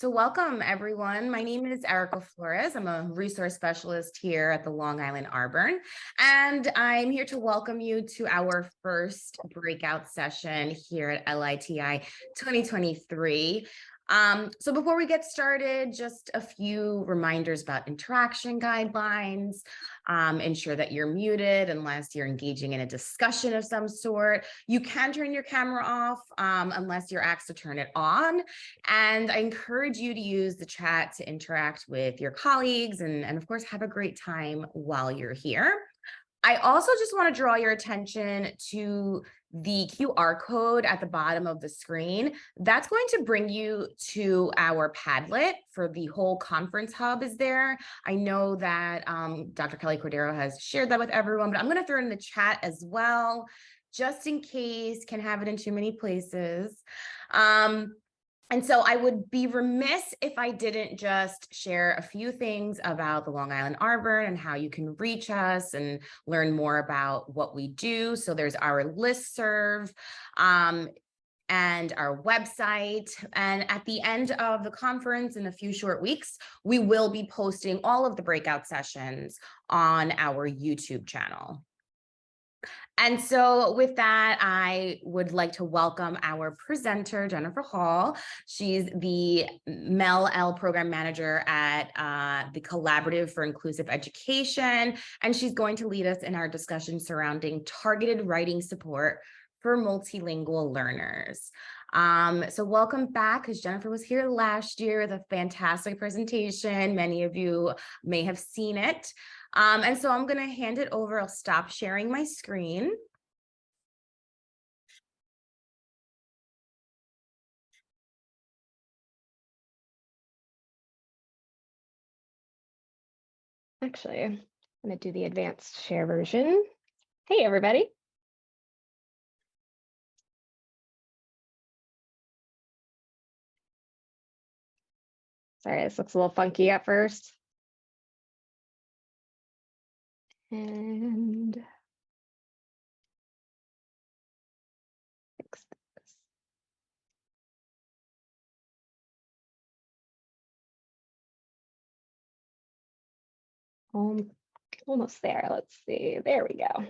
So welcome everyone. My name is Erica Flores. I'm a resource specialist here at the Long Island RBERN, and I'm here to welcome you to our first breakout session here at LITI 2023. So before we get started, just a few reminders about interaction guidelines. Ensure that you're muted unless you're engaging in a discussion of some sort. You can turn your camera off unless you're asked to turn it on. And I encourage you to use the chat to interact with your colleagues and of course, have a great time while you're here. I also just want to draw your attention to the QR code at the bottom of the screen. That's going to bring you to our Padlet for the whole conference hub is there. I know that Dr. Kelly Cordero has shared that with everyone, but I'm going to throw it in the chat as well, just in case, can have it in too many places. And so I would be remiss if I didn't just share a few things about the Long Island RBERN and how you can reach us and learn more about what we do. So there's our listserv and our website. And at the end of the conference in a few short weeks, we will be posting all of the breakout sessions on our YouTube channel. And so with that, I would like to welcome our presenter, Jennifer Hall. She's the MLL program manager at the Collaborative for Inclusive Education, and she's going to lead us in our discussion surrounding targeted writing support for multilingual learners. So welcome back, because Jennifer was here last year with a fantastic presentation. Many of you may have seen it. And so I'm going to hand it over. I'll stop sharing my screen. Actually, I'm going to do the advanced share version. Hey, everybody. Sorry, this looks a little funky at first. And fix this. Almost there. Let's see. There we go.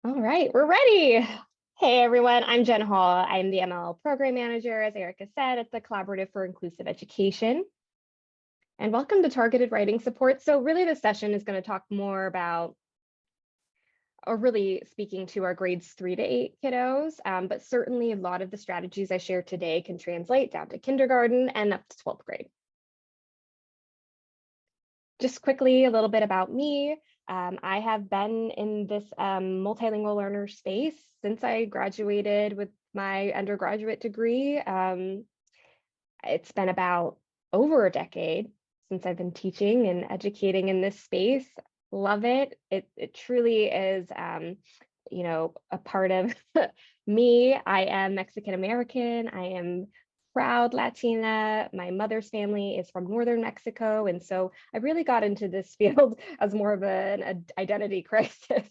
All right, we're ready. Hey, everyone. I'm Jen Hall. I'm the MLL program manager, as Erica said, at the Collaborative for Inclusive Education. And welcome to Targeted Writing Support. So really, this session is going to talk more about, or really speaking to our grades 3 to 8 kiddos, but certainly a lot of the strategies I share today can translate down to kindergarten and up to 12th grade. Just quickly, a little bit about me. I have been in this multilingual learner space since I graduated with my undergraduate degree. It's been about over a decade since I've been teaching and educating in this space. Love it. It truly is, you know, a part of me. I am Mexican American. I am proud Latina. My mother's family is from northern Mexico, and so I really got into this field as more of an identity crisis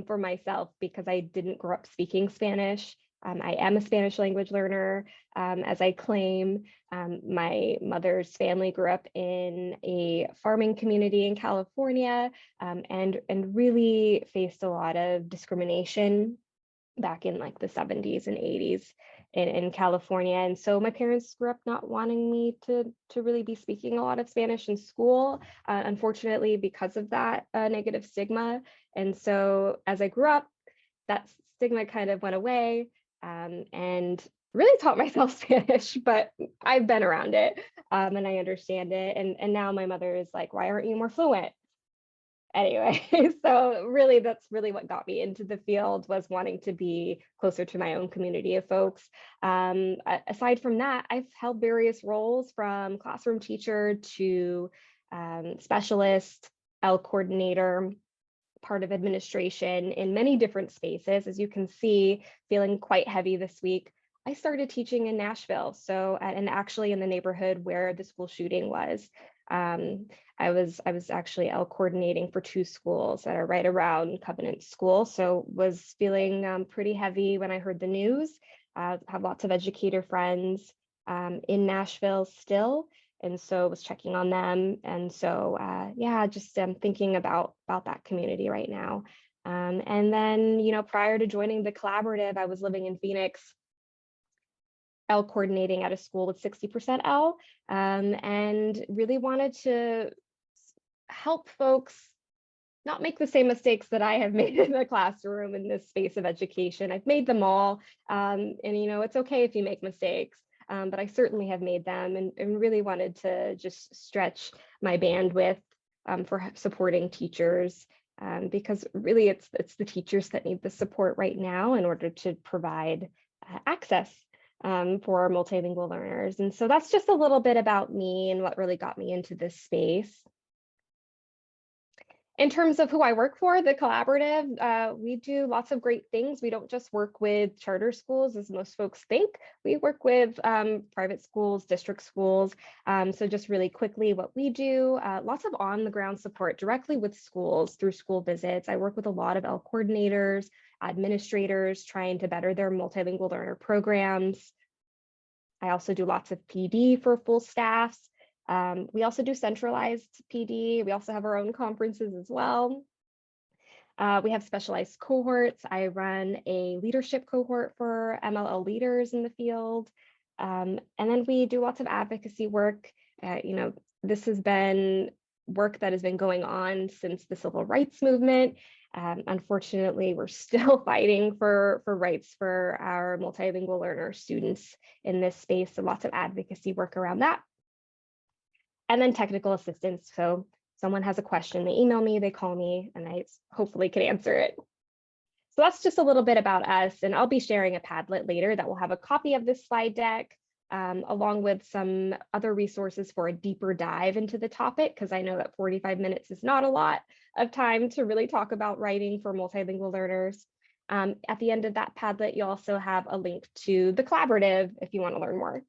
for myself, because I didn't grow up speaking Spanish. I am a Spanish language learner, as I claim. My mother's family grew up in a farming community in California, and really faced a lot of discrimination back in like the 70s and 80s in California. And so my parents grew up not wanting me to really be speaking a lot of Spanish in school, unfortunately, because of that negative stigma. And so as I grew up, that stigma kind of went away, and really taught myself Spanish, but I've been around it, and I understand it. And now my mother is like, why aren't you more fluent? Anyway, so really, that's really what got me into the field, was wanting to be closer to my own community of folks. Aside from that, I've held various roles, from classroom teacher to specialist, ELL coordinator, part of administration, in many different spaces. As you can see, feeling quite heavy this week. I started teaching in Nashville, so and actually in the neighborhood where the school shooting was. I was actually ELL coordinating for 2 schools that are right around Covenant School, so was feeling pretty heavy when I heard the news. Have lots of educator friends in Nashville still. And so I was checking on them. And so, yeah, just thinking about that community right now. And then, prior to joining the collaborative, I was living in Phoenix, L coordinating at a school with 60% L, and really wanted to help folks not make the same mistakes that I have made in the classroom in this space of education. I've made them all, and it's okay if you make mistakes, but I certainly have made them, and really wanted to just stretch my bandwidth for supporting teachers, because really it's the teachers that need the support right now in order to provide access for multilingual learners. And so that's just a little bit about me and what really got me into this space. In terms of who I work for, the collaborative, we do lots of great things. We don't just work with charter schools, as most folks think. We work with private schools, district schools. So just really quickly, what we do, lots of on-the-ground support directly with schools through school visits. I work with a lot of L coordinators, administrators, trying to better their multilingual learner programs. I also do lots of PD for full staffs. We also do centralized PD. We also have our own conferences as well. We have specialized cohorts. I run a leadership cohort for MLL leaders in the field. And then we do lots of advocacy work. This has been work that has been going on since the civil rights movement. Unfortunately, we're still fighting for rights for our multilingual learner students in this space, so lots of advocacy work around that. And then technical assistance. So someone has a question, they email me, they call me, and I hopefully can answer it. So that's just a little bit about us. And I'll be sharing a Padlet later that will have a copy of this slide deck, along with some other resources for a deeper dive into the topic, because I know that 45 minutes is not a lot of time to really talk about writing for multilingual learners. At the end of that Padlet, you also have a link to the collaborative if you want to learn more.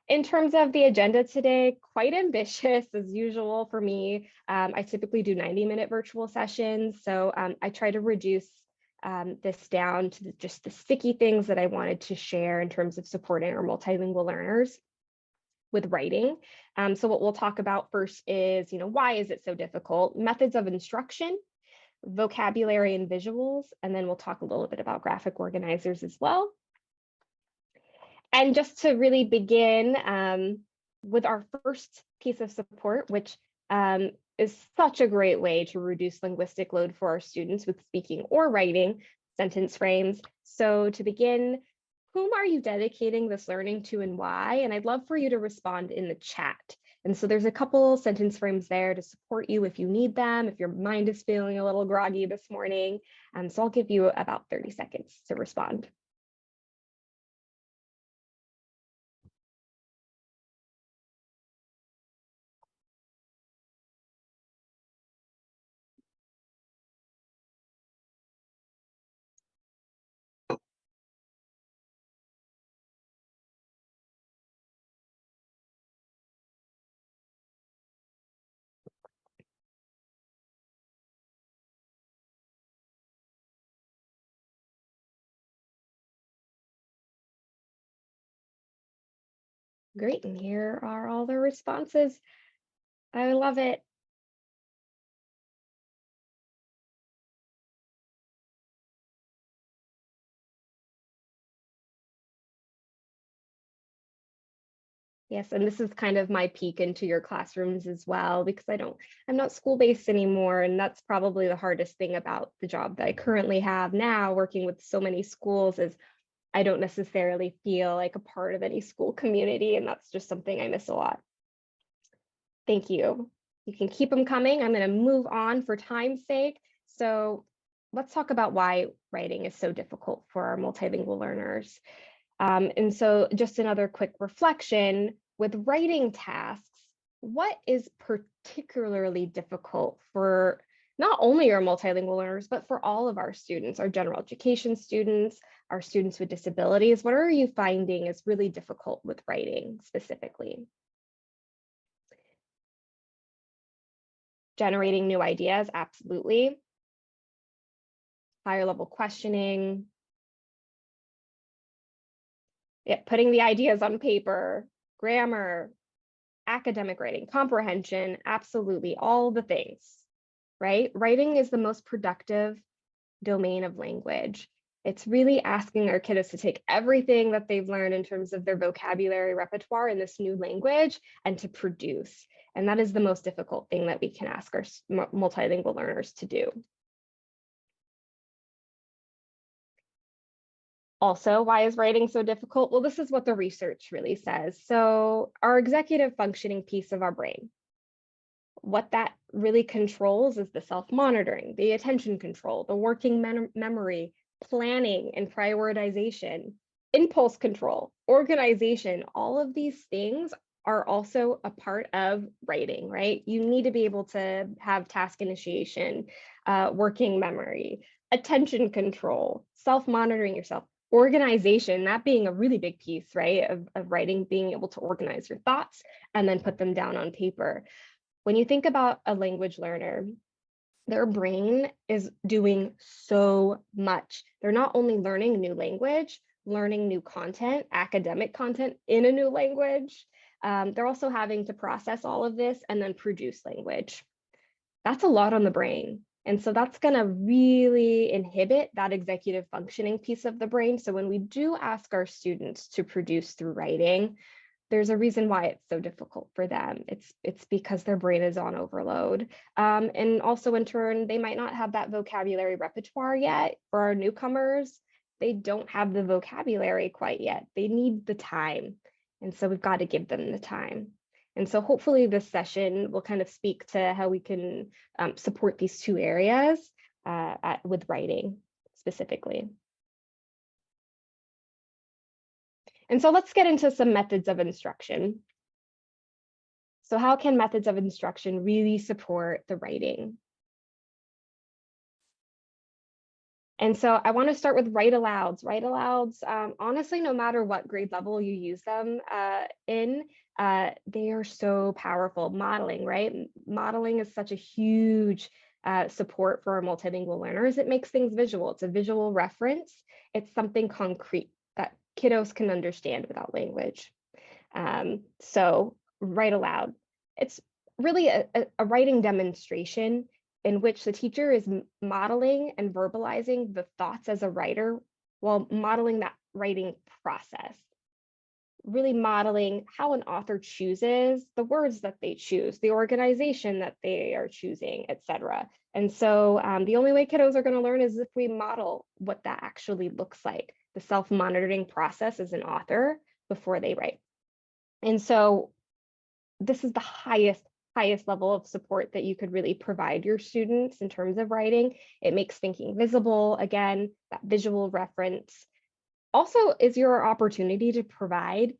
In terms of the agenda today, quite ambitious as usual for me. I typically do 90-minute virtual sessions, so I try to reduce this down to just the sticky things that I wanted to share in terms of supporting our multilingual learners with writing. So what we'll talk about first is, why is it so difficult? Methods of instruction, vocabulary and visuals, and then we'll talk a little bit about graphic organizers as well. And just to really begin with our first piece of support, which is such a great way to reduce linguistic load for our students with speaking or writing sentence frames. So to begin, whom are you dedicating this learning to and why? And I'd love for you to respond in the chat. And so there's a couple sentence frames there to support you if you need them, if your mind is feeling a little groggy this morning. So I'll give you about 30 seconds to respond. Great, and here are all the responses. I love it. Yes, and this is kind of my peek into your classrooms as well, because I'm not school-based anymore, and that's probably the hardest thing about the job that I currently have now, working with so many schools, is I don't necessarily feel like a part of any school community, and that's just something I miss a lot. Thank you. You can keep them coming. I'm going to move on for time's sake. So let's talk about why writing is so difficult for our multilingual learners. And so just another quick reflection with writing tasks, what is particularly difficult for not only our multilingual learners, but for all of our students, our general education students, our students with disabilities? What are you finding is really difficult with writing specifically? Generating new ideas, absolutely. Higher level questioning. putting the ideas on paper, grammar, academic writing, comprehension, absolutely all the things, right? Writing is the most productive domain of language. It's really asking our kiddos to take everything that they've learned in terms of their vocabulary repertoire in this new language and to produce. And that is the most difficult thing that we can ask our multilingual learners to do. Also, why is writing so difficult? Well, this is what the research really says. So our executive functioning piece of our brain, what that really controls is the self-monitoring, the attention control, the working memory, planning and prioritization, impulse control, organization. All of these things are also a part of writing, right? You need to be able to have task initiation, working memory, attention control, self-monitoring yourself, organization, that being a really big piece, right, of writing, being able to organize your thoughts and then put them down on paper. When you think about a language learner, their brain is doing so much. They're not only learning new language, learning new content, academic content in a new language, they're also having to process all of this and then produce language. That's a lot on the brain. And so that's going to really inhibit that executive functioning piece of the brain. So when we do ask our students to produce through writing, there's a reason why it's so difficult for them. It's because their brain is on overload. And also in turn, they might not have that vocabulary repertoire yet. For our newcomers, they don't have the vocabulary quite yet. They need the time. And so we've got to give them the time. And so hopefully this session will kind of speak to how we can support these two areas with writing specifically. And so let's get into some methods of instruction. So how can methods of instruction really support the writing? And so I want to start with write alouds. Write alouds, honestly, no matter what grade level you use them in, they are so powerful. Modeling, right? Modeling is such a huge support for our multilingual learners. It makes things visual. It's a visual reference. It's something concrete that kiddos can understand without language. So write aloud. It's really a writing demonstration in which the teacher is modeling and verbalizing the thoughts as a writer while modeling that writing process. Really modeling how an author chooses the words that they choose, the organization that they are choosing, etc. And so the only way kiddos are going to learn is if we model what that actually looks like, the self-monitoring process as an author before they write. And so this is the highest level of support that you could really provide your students in terms of writing. It makes thinking visible, again, that visual reference. Also is your opportunity to provide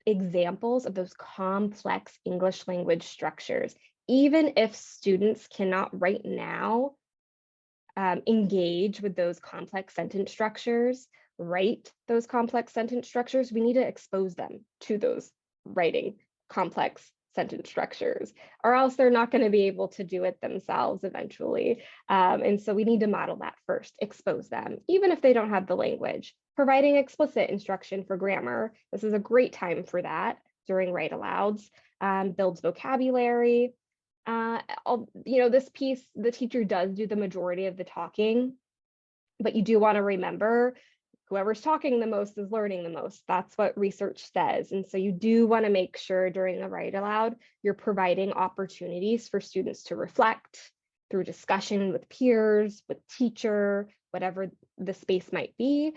examples of those complex English language structures. Even if students cannot right now engage with those complex sentence structures, write those complex sentence structures, we need to expose them to those writing complex sentence structures, or else they're not going to be able to do it themselves eventually. And so we need to model that first, expose them, even if they don't have the language. Providing explicit instruction for grammar. This is a great time for that during write alouds. Builds vocabulary. This piece, the teacher does do the majority of the talking, but you do want to remember whoever's talking the most is learning the most. That's what research says. And so you do want to make sure during the write aloud, you're providing opportunities for students to reflect through discussion with peers, with teacher, whatever the space might be.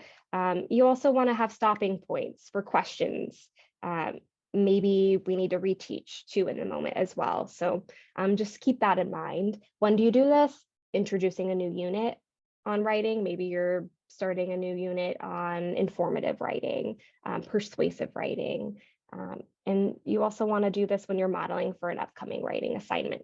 You also want to have stopping points for questions. Maybe we need to reteach too in the moment as well. So just keep that in mind. When do you do this? Introducing a new unit on writing. Maybe you're starting a new unit on informative writing, persuasive writing. And you also want to do this when you're modeling for an upcoming writing assignment.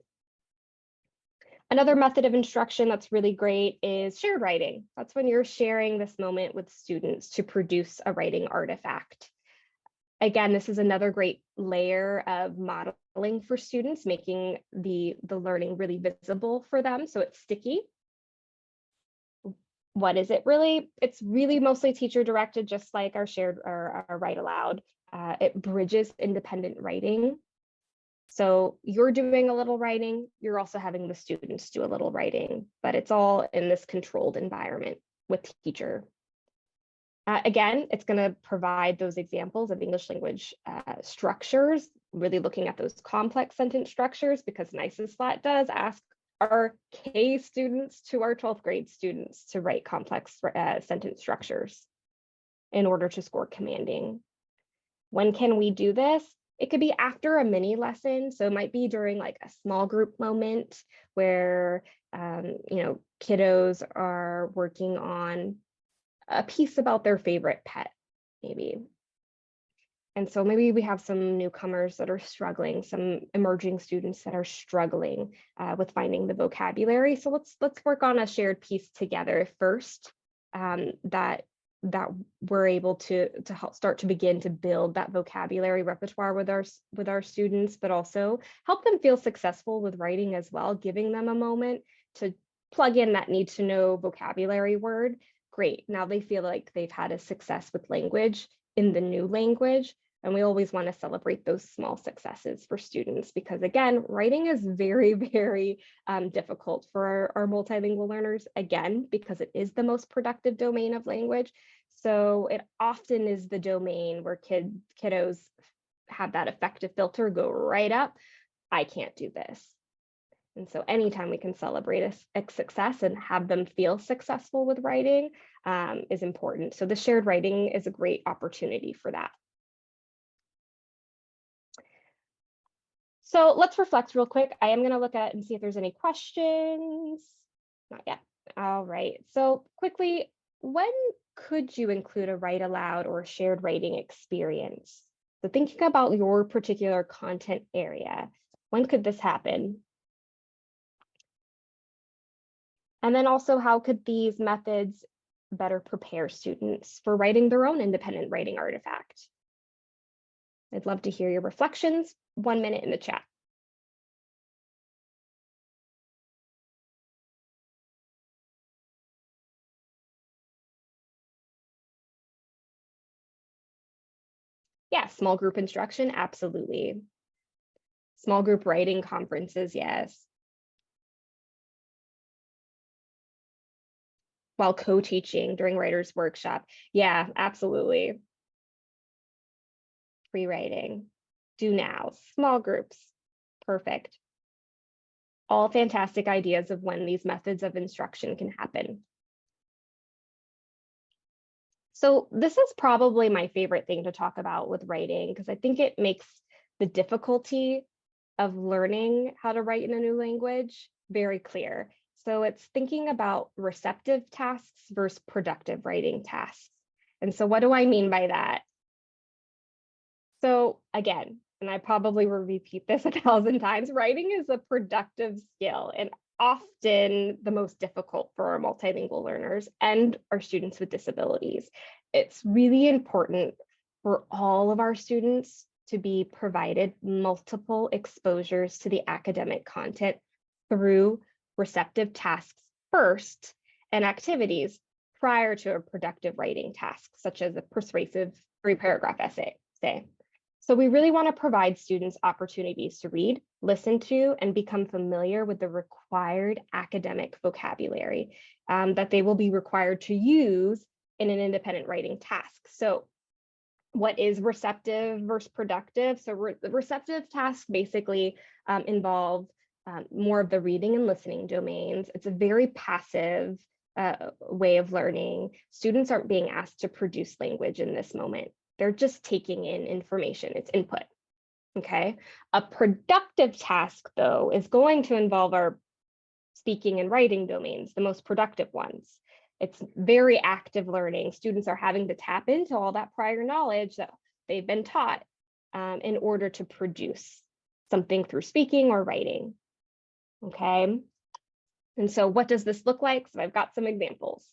Another method of instruction that's really great is shared writing. That's when you're sharing this moment with students to produce a writing artifact. Again, this is another great layer of modeling for students, making the learning really visible for them so it's sticky. What is it really? It's really mostly teacher directed, just like our shared or our write aloud. It bridges independent writing. So you're doing a little writing, you're also having the students do a little writing, but it's all in this controlled environment with teacher. Again, it's going to provide those examples of English language structures, really looking at those complex sentence structures, because NICESLAT does ask our K students to our 12th grade students to write complex sentence structures in order to score commanding. When can we do this? It could be after a mini lesson. So it might be during like a small group moment where, kiddos are working on a piece about their favorite pet, maybe. And so maybe we have some newcomers that are struggling, some emerging students that are struggling with finding the vocabulary. So let's work on a shared piece together first, that we're able to help start to begin to build that vocabulary repertoire with our students, but also help them feel successful with writing as well, giving them a moment to plug in that need to know vocabulary word. Great, now they feel like they've had a success with language in the new language. And we always want to celebrate those small successes for students, because again, writing is very, very difficult for our multilingual learners, again, because it is the most productive domain of language. So it often is the domain where kiddos have that effective filter go right up. I can't do this. And so anytime we can celebrate a success and have them feel successful with writing is important. So the shared writing is a great opportunity for that. So let's reflect real quick. I am going to look at and see if there's any questions. Not yet. All right. So quickly, when could you include a write aloud or shared writing experience? So thinking about your particular content area, when could this happen? And then also, how could these methods better prepare students for writing their own independent writing artifact? I'd love to hear your reflections. 1 minute in the chat. Yeah, small group instruction, absolutely. Small group writing conferences, yes. While co-teaching during writer's workshop, yeah, absolutely. Free writing, do now, small groups, perfect. All fantastic ideas of when these methods of instruction can happen. So this is probably my favorite thing to talk about with writing, because I think it makes the difficulty of learning how to write in a new language very clear. So it's thinking about receptive tasks versus productive writing tasks. And so what do I mean by that? So again, and I probably will repeat this 1,000 times, writing is a productive skill and often the most difficult for our multilingual learners and our students with disabilities. It's really important for all of our students to be provided multiple exposures to the academic content through receptive tasks first and activities prior to a productive writing task, such as a persuasive 3-paragraph essay, say. So we really want to provide students opportunities to read, listen to, and become familiar with the required academic vocabulary that they will be required to use in an independent writing task. So what is receptive versus productive? So the receptive tasks basically involve more of the reading and listening domains. It's a very passive way of learning. Students aren't being asked to produce language in this moment. They're just taking in information, it's input, okay? A productive task, though, is going to involve our speaking and writing domains, the most productive ones. It's very active learning. Students are having to tap into all that prior knowledge that they've been taught in order to produce something through speaking or writing, okay? And so what does this look like? So I've got some examples.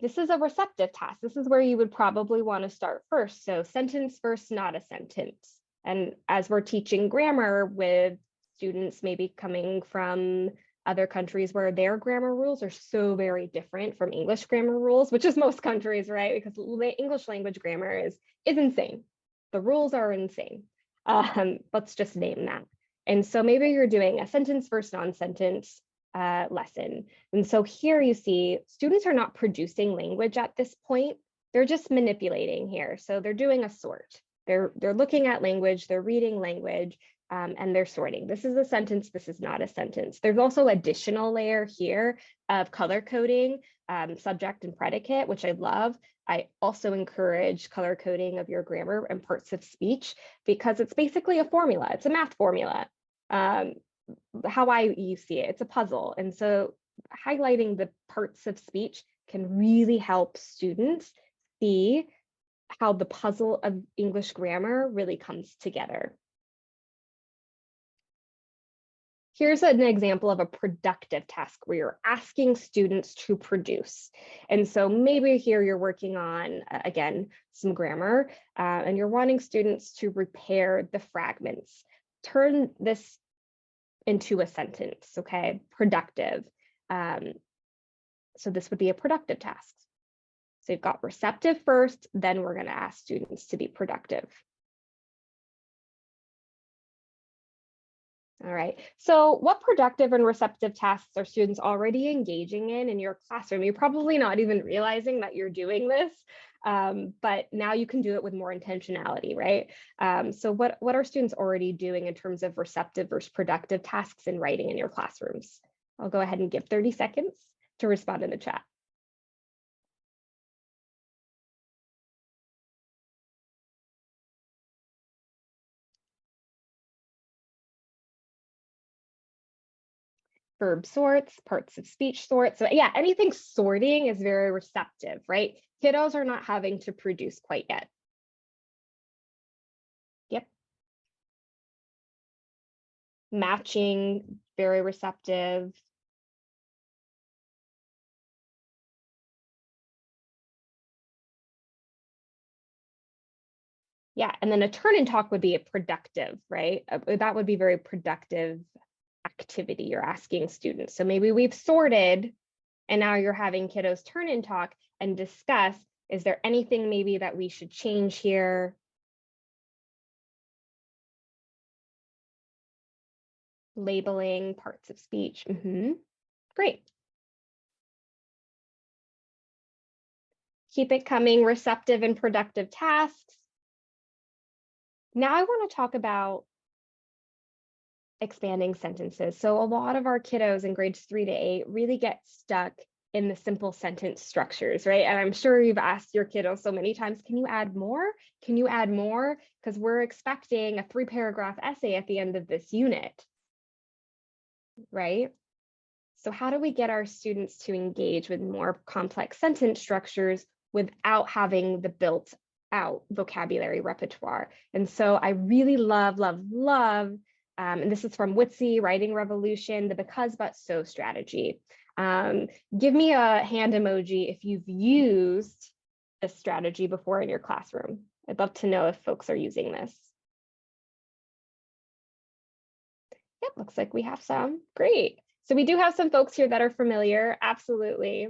This is a receptive task. This is where you would probably want to start first. So sentence first, not a sentence. And as we're teaching grammar with students maybe coming from other countries where their grammar rules are so very different from English grammar rules, which is most countries, right? Because English language grammar is insane. The rules are insane. Let's just name that. And so maybe you're doing a sentence versus non-sentence lesson. And so here you see students are not producing language at this point. They're just manipulating here. So they're doing a sort. They're looking at language, they're reading language, and they're sorting. This is a sentence, this is not a sentence. There's also additional layer here of color coding, subject and predicate, which I love. I also encourage color coding of your grammar and parts of speech because it's basically a formula. It's a math formula. How you see it, it's a puzzle. And so highlighting the parts of speech can really help students see how the puzzle of English grammar really comes together. Here's an example of a productive task where you're asking students to produce. And so maybe here you're working on, again, some grammar, and you're wanting students to repair the fragments. Turn this into a sentence, okay? Productive. So this would be a productive task. So you've got receptive first, then we're going to ask students to be productive. All right, so what productive and receptive tasks are students already engaging in your classroom? You're probably not even realizing that you're doing this, but now you can do it with more intentionality, right? So what are students already doing in terms of receptive versus productive tasks in writing in your classrooms? I'll go ahead and give 30 seconds to respond in the chat. Verb sorts, parts of speech sorts. So yeah, anything sorting is very receptive, right? Kiddos are not having to produce quite yet. Yep. Matching, very receptive. Yeah, and then a turn and talk would be a productive, right? That would be very productive activity you're asking students. So maybe we've sorted and now you're having kiddos turn and talk and discuss, is there anything maybe that we should change here? Labeling parts of speech. Great. Keep it coming, receptive and productive tasks. Now I want to talk about expanding sentences. So a lot of our kiddos in grades 3 to 8 really get stuck in the simple sentence structures, right? And I'm sure you've asked your kiddos so many times, can you add more? Can you add more? Because we're expecting a 3-paragraph essay at the end of this unit, right? So how do we get our students to engage with more complex sentence structures without having the built out vocabulary repertoire? And so I really love, and this is from Witsy, Writing Revolution, the because, but, so strategy. Give me a hand emoji if you've used this strategy before in your classroom. I'd love to know if folks are using this. Yep, looks like we have some. Great. So we do have some folks here that are familiar. Absolutely.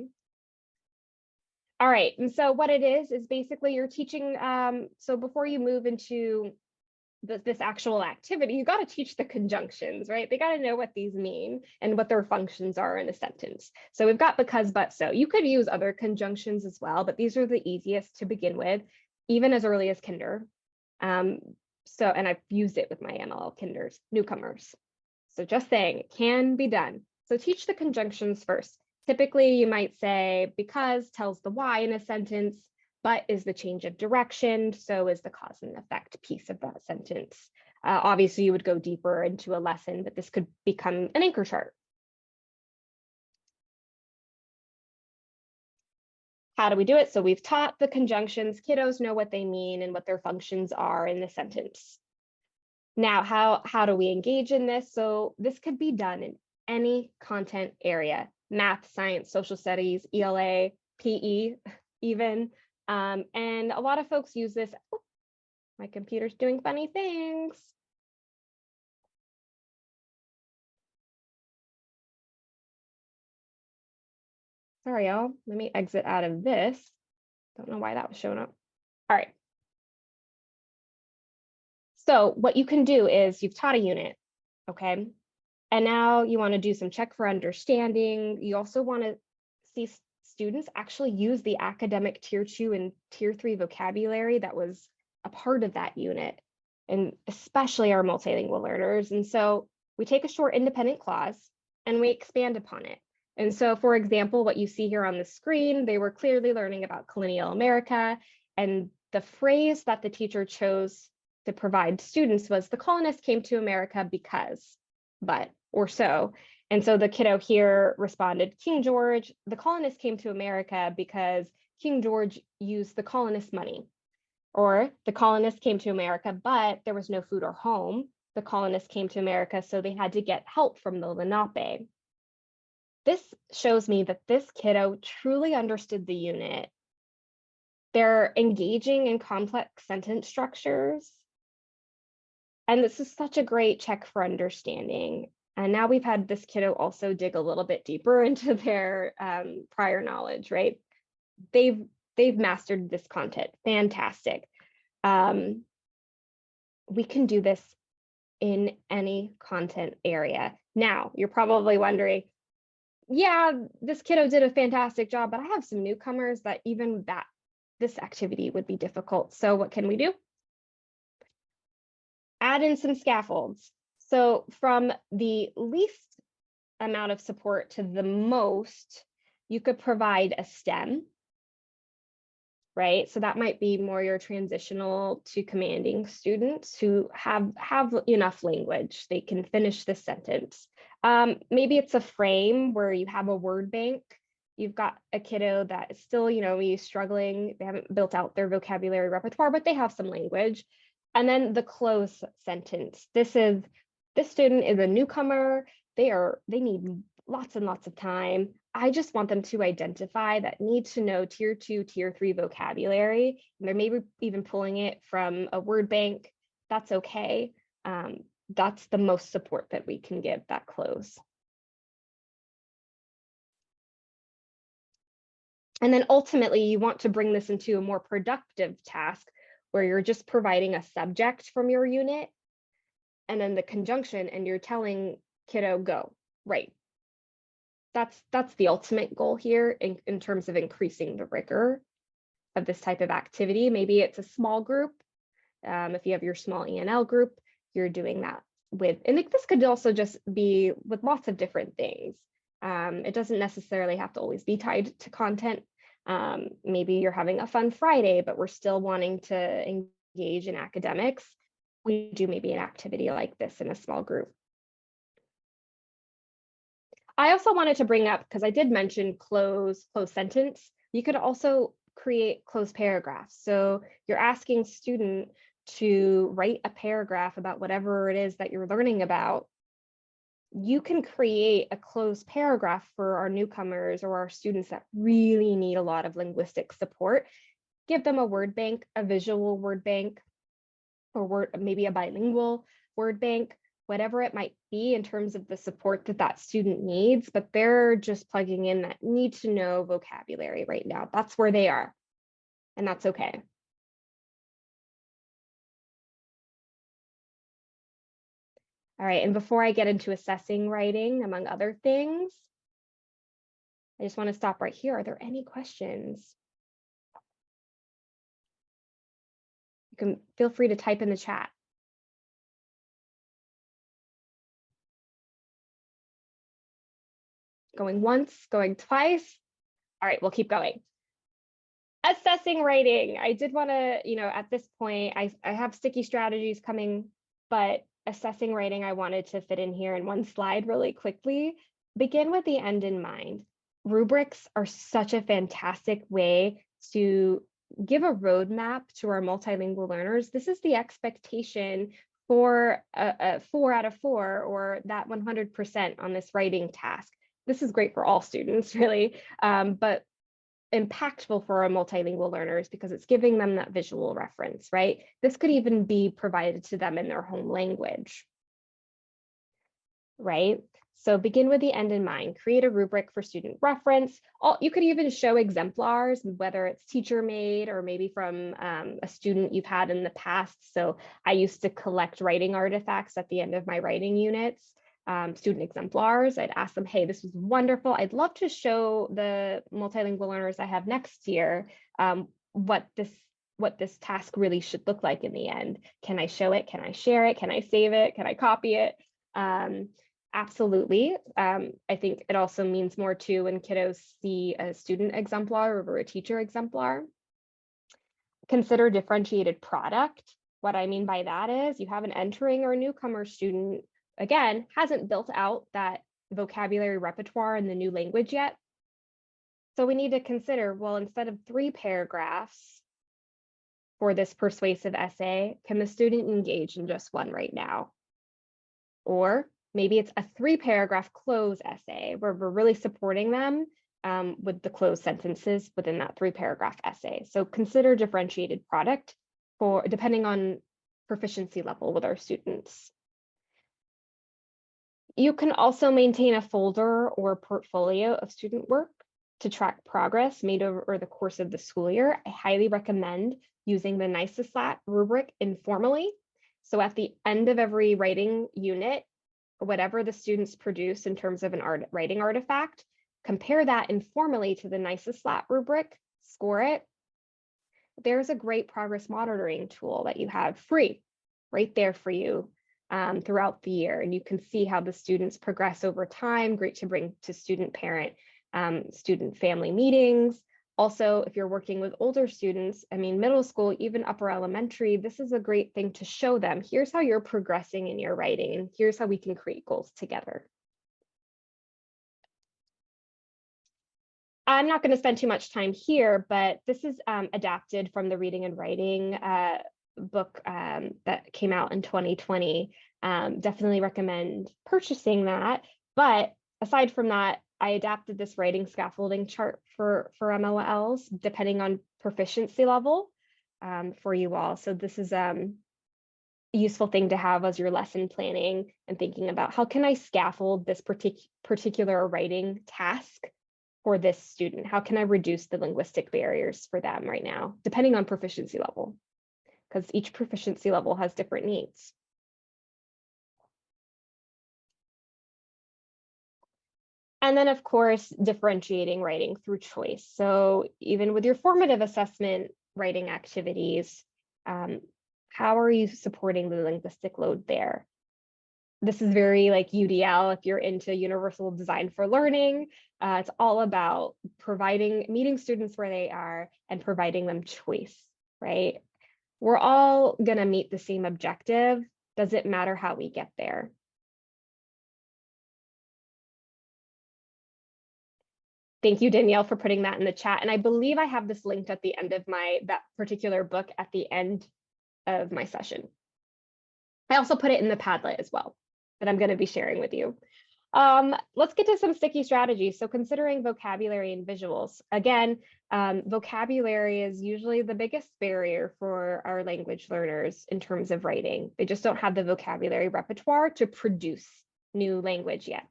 All right. And so what it is basically you're teaching. So before you move into this actual activity, you got to teach the conjunctions, right? They got to know what these mean and what their functions are in a sentence. So we've got because, but, so. You could use other conjunctions as well, but these are the easiest to begin with, even as early as kinder. And I've used it with my MLL kinders, newcomers. So just saying, it can be done. So teach the conjunctions first. Typically, you might say because tells the why in a sentence, but is the change of direction, so is the cause and effect piece of that sentence. Obviously, you would go deeper into a lesson, but this could become an anchor chart. How do we do it? So we've taught the conjunctions. Kiddos know what they mean and what their functions are in the sentence. Now, how do we engage in this? So this could be done in any content area, math, science, social studies, ELA, PE, even. And a lot of folks use this. Oh, my computer's doing funny things. Sorry, y'all. Let me exit out of this. Don't know why that was showing up. All right. So what you can do is you've taught a unit, okay? And now you want to do some check for understanding. You also want to see students actually use the academic tier 2 and tier 3 vocabulary that was a part of that unit, and especially our multilingual learners. And so we take a short independent clause and we expand upon it. And so, for example, what you see here on the screen, they were clearly learning about colonial America, and the phrase that the teacher chose to provide students was the colonists came to America because, but, or so. And so the kiddo here responded, King George, the colonists came to America because King George used the colonists' money. Or the colonists came to America, but there was no food or home. The colonists came to America, so they had to get help from the Lenape. This shows me that this kiddo truly understood the unit. They're engaging in complex sentence structures. And this is such a great check for understanding. And now we've had this kiddo also dig a little bit deeper into their prior knowledge, right? They've mastered this content. Fantastic. We can do this in any content area. Now, you're probably wondering, yeah, this kiddo did a fantastic job, but I have some newcomers that even this activity would be difficult. So what can we do? Add in some scaffolds. So from the least amount of support to the most, you could provide a stem, right? So that might be more your transitional to commanding students who have enough language. They can finish this sentence. Maybe it's a frame where you have a word bank. You've got a kiddo that is still, maybe struggling. They haven't built out their vocabulary repertoire, but they have some language. And then the close sentence. This student is a newcomer. They need lots and lots of time. I just want them to identify that need to know tier 2, tier 3 vocabulary. And they're maybe even pulling it from a word bank. That's okay. That's the most support that we can give that close. And then ultimately, you want to bring this into a more productive task where you're just providing a subject from your unit and then the conjunction, and you're telling kiddo, go, right. That's the ultimate goal here in terms of increasing the rigor of this type of activity. Maybe it's a small group. If you have your small ELL group, you're doing that with, and this could also just be with lots of different things. It doesn't necessarily have to always be tied to content. Maybe you're having a fun Friday, but we're still wanting to engage in academics. We do maybe an activity like this in a small group. I also wanted to bring up, because I did mention close sentence, you could also create closed paragraphs. So you're asking student to write a paragraph about whatever it is that you're learning about. You can create a closed paragraph for our newcomers or our students that really need a lot of linguistic support. Give them a word bank, a visual word bank, or maybe a bilingual word bank, whatever it might be in terms of the support that student needs, but they're just plugging in that need to know vocabulary right now. That's where they are, and that's okay. All right, and before I get into assessing writing, among other things, I just want to stop right here. Are there any questions? You can feel free to type in the chat. Going once, going twice. All right, we'll keep going. Assessing writing. I did want to, at this point, I have sticky strategies coming, but assessing writing, I wanted to fit in here in one slide really quickly. Begin with the end in mind. Rubrics are such a fantastic way to give a roadmap to our multilingual learners. This is the expectation for a 4 out of 4 or that 100% on this writing task. This is great for all students, really, but impactful for our multilingual learners because it's giving them that visual reference, right? This could even be provided to them in their home language, right? So begin with the end in mind, create a rubric for student reference. You could even show exemplars, whether it's teacher made or maybe from a student you've had in the past. So I used to collect writing artifacts at the end of my writing units, student exemplars. I'd ask them, hey, this was wonderful. I'd love to show the multilingual learners I have next year what this task really should look like in the end. Can I show it? Can I share it? Can I save it? Can I copy it? Absolutely. I think it also means more too when kiddos see a student exemplar over a teacher exemplar. Consider differentiated product. What I mean by that is you have an entering or newcomer student, again, hasn't built out that vocabulary repertoire in the new language yet. So we need to consider, well, instead of 3 paragraphs for this persuasive essay, can the student engage in just 1 right now? Or maybe it's a 3-paragraph close essay where we're really supporting them with the closed sentences within that 3-paragraph essay. So consider differentiated product for depending on proficiency level with our students. You can also maintain a folder or portfolio of student work to track progress made over the course of the school year. I highly recommend using the NYSESLAT rubric informally. So at the end of every writing unit, whatever the students produce in terms of an writing artifact, compare that informally to the NYSESLAT rubric, score it. There's a great progress monitoring tool that you have free right there for you throughout the year. And you can see how the students progress over time. Great to bring to student parent, student family meetings. Also, if you're working with older students, I mean, middle school, even upper elementary, this is a great thing to show them. Here's how you're progressing in your writing, and here's how we can create goals together. I'm not going to spend too much time here, but this is adapted from the Reading and Writing book that came out in 2020. Definitely recommend purchasing that. But aside from that, I adapted this writing scaffolding chart for MLLs, depending on proficiency level for you all. So this is a useful thing to have as your lesson planning and thinking about how can I scaffold this particular writing task for this student? How can I reduce the linguistic barriers for them right now, depending on proficiency level, because each proficiency level has different needs. And then, of course, differentiating writing through choice. So even with your formative assessment writing activities, how are you supporting the linguistic load there? This is very like UDL, if you're into universal design for learning. It's all about meeting students where they are and providing them choice, right? We're all gonna meet the same objective. Does it matter how we get there? Thank you, Danielle, for putting that in the chat. And I believe I have this linked at the end of that particular book at the end of my session. I also put it in the Padlet as well that I'm going to be sharing with you. Let's get to some sticky strategies. So considering vocabulary and visuals. Again, vocabulary is usually the biggest barrier for our language learners in terms of writing. They just don't have the vocabulary repertoire to produce new language yet.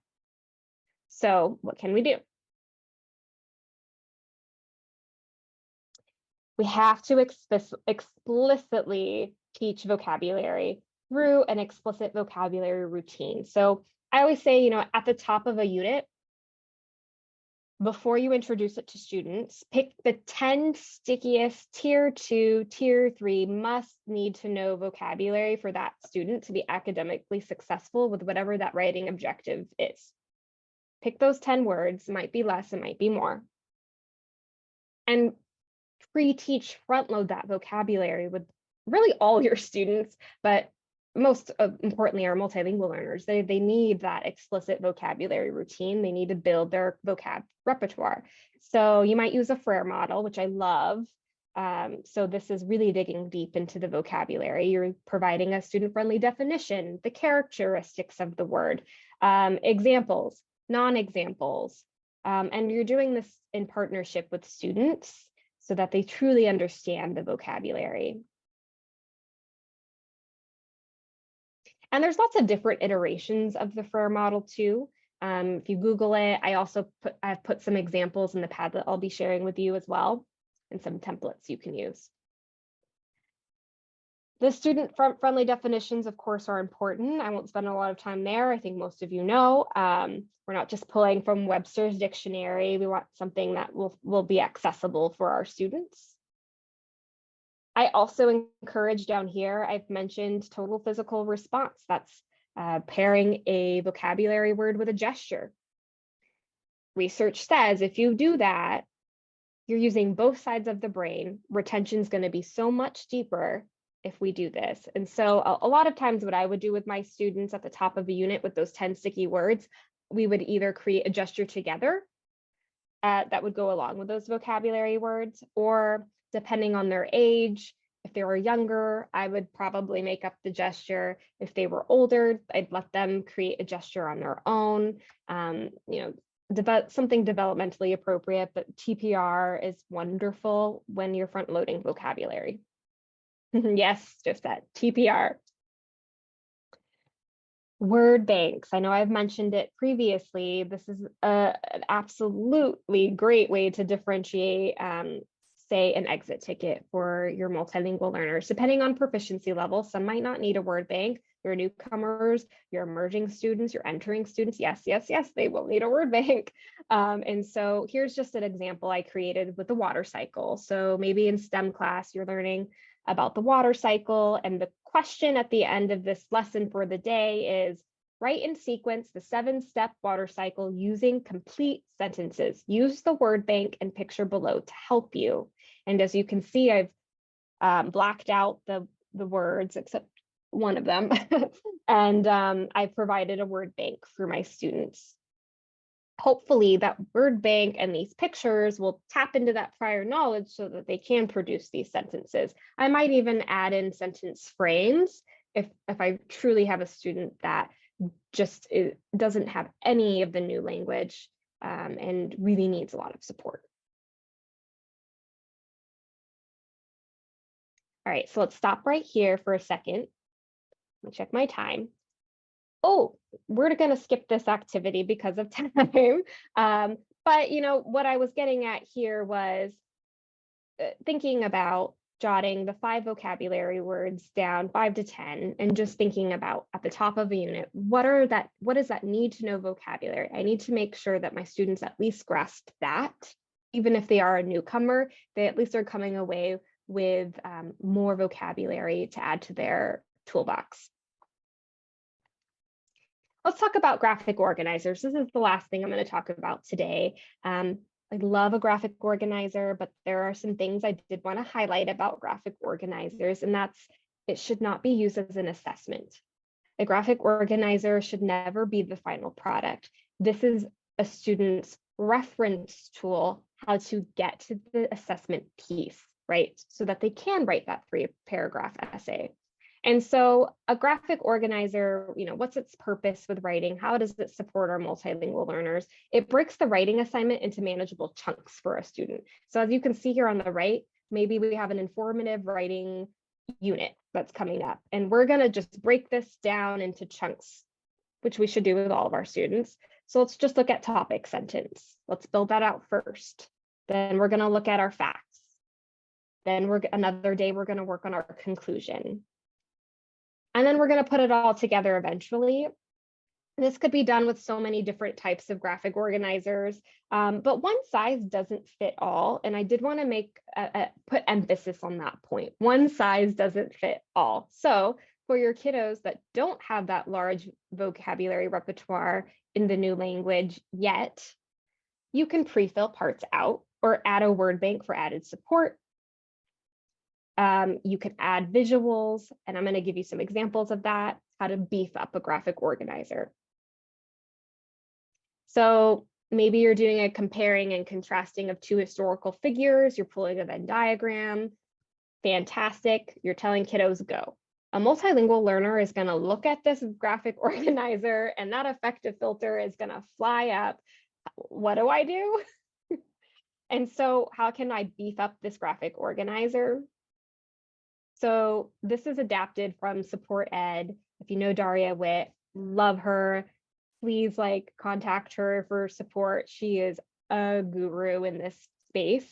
So what can we do? We have to explicitly teach vocabulary through an explicit vocabulary routine. So I always say, at the top of a unit, before you introduce it to students, pick the 10 stickiest tier 2, tier 3 must need to know vocabulary for that student to be academically successful with whatever that writing objective is. Pick those 10 words, might be less, it might be more. And pre-teach, front load that vocabulary with really all your students, but most importantly, our multilingual learners, they need that explicit vocabulary routine. They need to build their vocab repertoire. So you might use a FRAIR model, which I love. So this is really digging deep into the vocabulary. You're providing a student-friendly definition, the characteristics of the word, examples, non-examples, and you're doing this in partnership with students so that they truly understand the vocabulary. And there's lots of different iterations of the FRAIR model too. If you Google it, I've put some examples in the pad that I'll be sharing with you as well, and some templates you can use. The student-friendly definitions, of course, are important. I won't spend a lot of time there. I think most of you know. We're not just pulling from Webster's dictionary. We want something that will be accessible for our students. I also encourage down here, I've mentioned total physical response. That's pairing a vocabulary word with a gesture. Research says if you do that, you're using both sides of the brain. Retention is going to be so much deeper if we do this. And so a lot of times what I would do with my students at the top of a unit with those 10 sticky words, we would either create a gesture together that would go along with those vocabulary words, or depending on their age, if they were younger, I would probably make up the gesture. If they were older, I'd let them create a gesture on their own. Something developmentally appropriate, but TPR is wonderful when you're front loading vocabulary. Yes, just that, TPR. Word banks. I know I've mentioned it previously. This is an absolutely great way to differentiate, say, an exit ticket for your multilingual learners. Depending on proficiency level, some might not need a word bank. Your newcomers, your emerging students, your entering students, yes, they will need a word bank. And so here's just an example I created with the water cycle. So maybe in STEM class, you're learning about the water cycle, and the question at the end of this lesson for the day is write in sequence the 7-step water cycle using complete sentences. Use the word bank and picture below to help you. And as you can see, I've blacked out the words except one of them, and I've provided a word bank for my students. Hopefully that word bank and these pictures will tap into that prior knowledge so that they can produce these sentences. I might even add in sentence frames if I truly have a student that just doesn't have any of the new language and really needs a lot of support. All right, so let's stop right here for a second. Let me check my time. Oh, we're going to skip this activity because of time. But what I was getting at here was thinking about jotting the 5 vocabulary words down, 5 to 10, and just thinking about at the top of a unit, what is that need to know vocabulary? I need to make sure that my students at least grasp that. Even if they are a newcomer, they at least are coming away with more vocabulary to add to their toolbox. Let's talk about graphic organizers. This is the last thing I'm going to talk about today. I love a graphic organizer, but there are some things I did want to highlight about graphic organizers, and that's it should not be used as an assessment. A graphic organizer should never be the final product. This is a student's reference tool, how to get to the assessment piece, right? So that they can write that 3-paragraph essay. And so a graphic organizer, what's its purpose with writing? How does it support our multilingual learners? It breaks the writing assignment into manageable chunks for a student. So as you can see here on the right, maybe we have an informative writing unit that's coming up, and we're going to just break this down into chunks, which we should do with all of our students. So let's just look at topic sentence. Let's build that out first. Then we're going to look at our facts. Then another day, we're going to work on our conclusion. And then we're going to put it all together eventually. This could be done with so many different types of graphic organizers, but one size doesn't fit all. And I did want to put emphasis on that point. One size doesn't fit all. So for your kiddos that don't have that large vocabulary repertoire in the new language yet, you can pre-fill parts out or add a word bank for added support. You can add visuals, and I'm going to give you some examples of that, how to beef up a graphic organizer. So maybe you're doing a comparing and contrasting of 2 historical figures, you're pulling a Venn diagram. Fantastic, you're telling kiddos go. A multilingual learner is going to look at this graphic organizer, and that effective filter is going to fly up. What do I do? And so how can I beef up this graphic organizer? So this is adapted from Support Ed. If you know Daria Witt, love her. please like contact her for support. She is a guru in this space.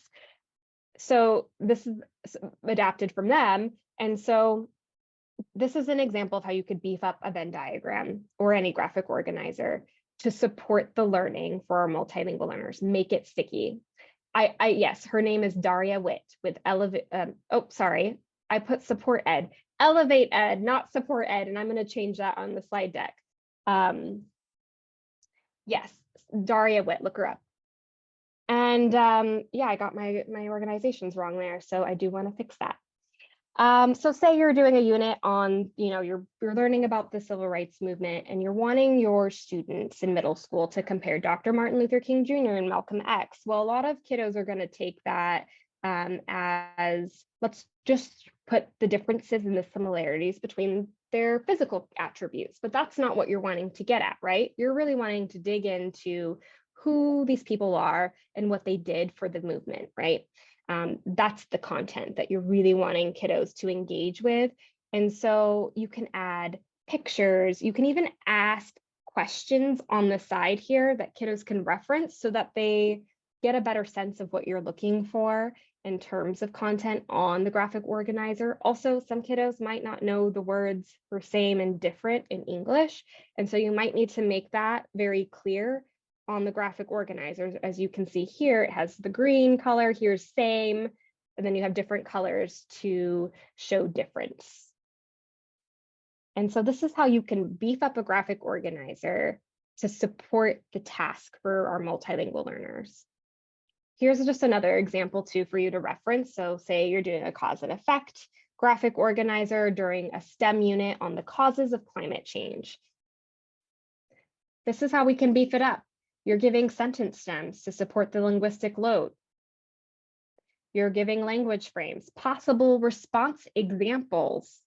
So this is adapted from them. And so this is an example of how you could beef up a Venn diagram or any graphic organizer to support the learning for our multilingual learners, make it sticky. Yes, her name is Daria Witt with Elevate. Sorry, I put support ed, Elevate Ed, not support ed, and I'm going to change that on the slide deck. Yes, Daria Witt, look her up. And yeah, I got my organizations wrong there, so I do want to fix that. So say you're doing a unit on, you're learning about the civil rights movement and you're wanting your students in middle school to compare Dr. Martin Luther King Jr. and Malcolm X. Well, a lot of kiddos are going to take that as, let's just put the differences and the similarities between their physical attributes, but that's not what you're wanting to get at, right? You're really wanting to dig into who these people are and what they did for the movement, right? That's the content that you're really wanting kiddos to engage with. And so you can add pictures, you can even ask questions on the side here that kiddos can reference so that they get a better sense of what you're looking for in terms of content on the graphic organizer. Also, some kiddos might not know the words for same and different in English. And so you might need to make that very clear on the graphic organizers. As you can see here, it has the green color, here's same, and then you have different colors to show difference. And so this is how you can beef up a graphic organizer to support the task for our multilingual learners. Here's just another example too for you to reference. So say you're doing a cause and effect graphic organizer during a STEM unit on the causes of climate change. This is how we can beef it up. You're giving sentence stems to support the linguistic load. You're giving language frames, possible response examples.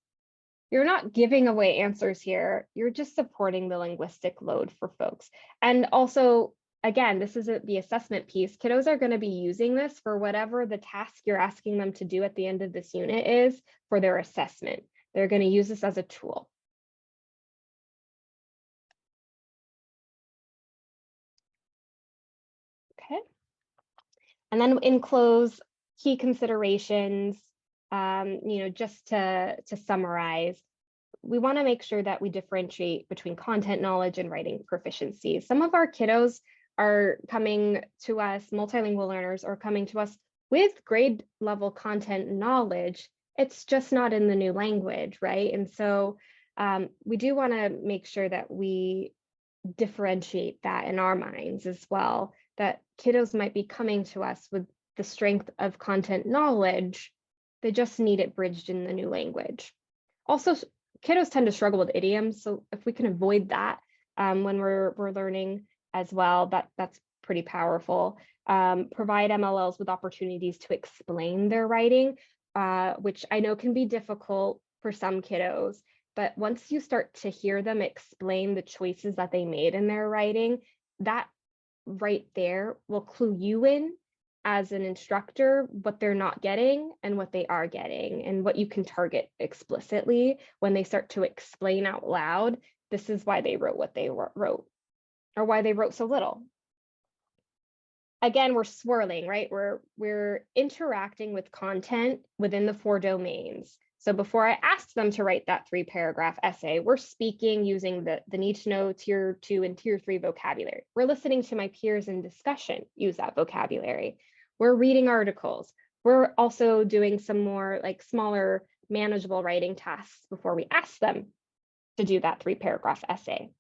You're not giving away answers here. You're just supporting the linguistic load for folks. And also, again, this isn't the assessment piece. Kiddos are going to be using this for whatever the task you're asking them to do at the end of this unit is for their assessment. They're going to use this as a tool. Okay. And then in close, key considerations, just to summarize, we want to make sure that we differentiate between content knowledge and writing proficiency. Some of our kiddos are coming to us, multilingual learners are coming to us with grade level content knowledge. It's just not in the new language, right? And so we do want to make sure that we differentiate that in our minds as well, that kiddos might be coming to us with the strength of content knowledge, they just need it bridged in the new language. Also, kiddos tend to struggle with idioms, so if we can avoid that when we're learning as well, that's pretty powerful. Provide MLLs with opportunities to explain their writing, which I know can be difficult for some kiddos, but once you start to hear them explain the choices that they made in their writing, that right there will clue you in as an instructor what they're not getting and what they are getting, and what you can target explicitly when they start to explain out loud, this is why they wrote what they wrote, or why they wrote so little. Again, we're swirling, right? We're interacting with content within the 4 domains. So before I asked them to write that 3-paragraph essay, we're speaking using the need to know tier 2 and tier 3 vocabulary. We're listening to my peers in discussion use that vocabulary. We're reading articles. We're also doing some more like smaller manageable writing tasks before we ask them to do that 3-paragraph essay.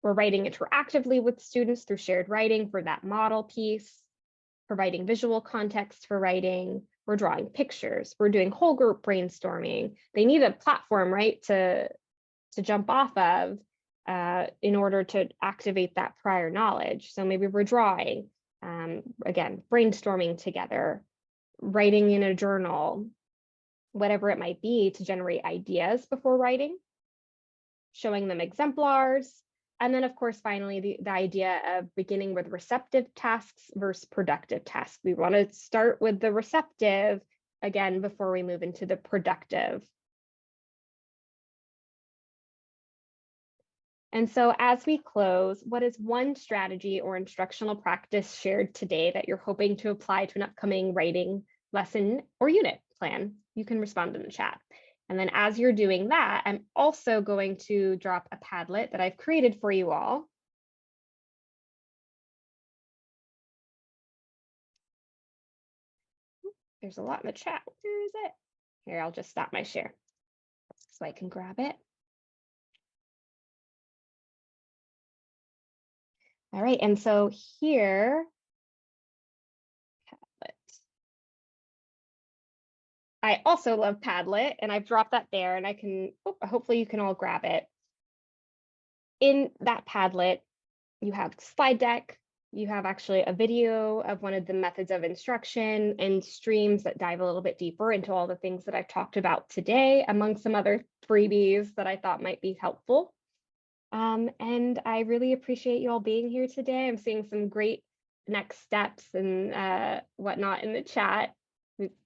We're writing interactively with students through shared writing for that model piece, providing visual context for writing. We're drawing pictures. We're doing whole group brainstorming. They need a platform, right, to jump off of in order to activate that prior knowledge. So maybe we're drawing, again, brainstorming together, writing in a journal, whatever it might be to generate ideas before writing, showing them exemplars. And then, of course, finally, the idea of beginning with receptive tasks versus productive tasks. We want to start with the receptive, again, before we move into the productive. And so as we close, what is one strategy or instructional practice shared today that you're hoping to apply to an upcoming writing lesson or unit plan? You can respond in the chat. And then as you're doing that, I'm also going to drop a Padlet that I've created for you all. There's a lot in the chat. Where is it? Here, I'll just stop my share so I can grab it. All right, and so here, Padlet. I also love Padlet, and I've dropped that there, and I can, hopefully you can all grab it. In that Padlet, you have slide deck, you have actually a video of one of the methods of instruction and streams that dive a little bit deeper into all the things that I've talked about today, among some other freebies that I thought might be helpful. And I really appreciate you all being here today. I'm seeing some great next steps and whatnot in the chat.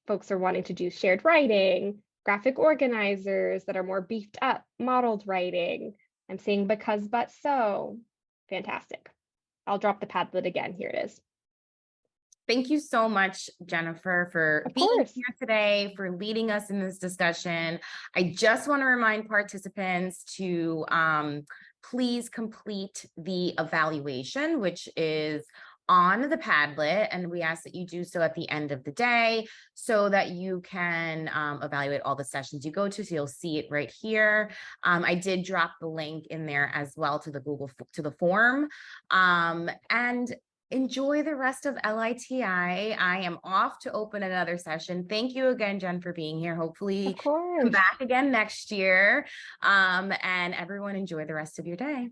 Folks are wanting to do shared writing, graphic organizers that are more beefed up, modeled writing. I'm seeing because, but, so. Fantastic. I'll drop the Padlet again. Here it is. Thank you so much, Jennifer, for being here today, for leading us in this discussion. I just want to remind participants to please complete the evaluation, which is on the Padlet, and we ask that you do so at the end of the day so that you can evaluate all the sessions you go to, so you'll see it right here. I did drop the link in there as well to the form, and enjoy the rest of LITI. I am off to open another session. Thank you again, Jen, for being here. Hopefully come back again next year, and everyone enjoy the rest of your day.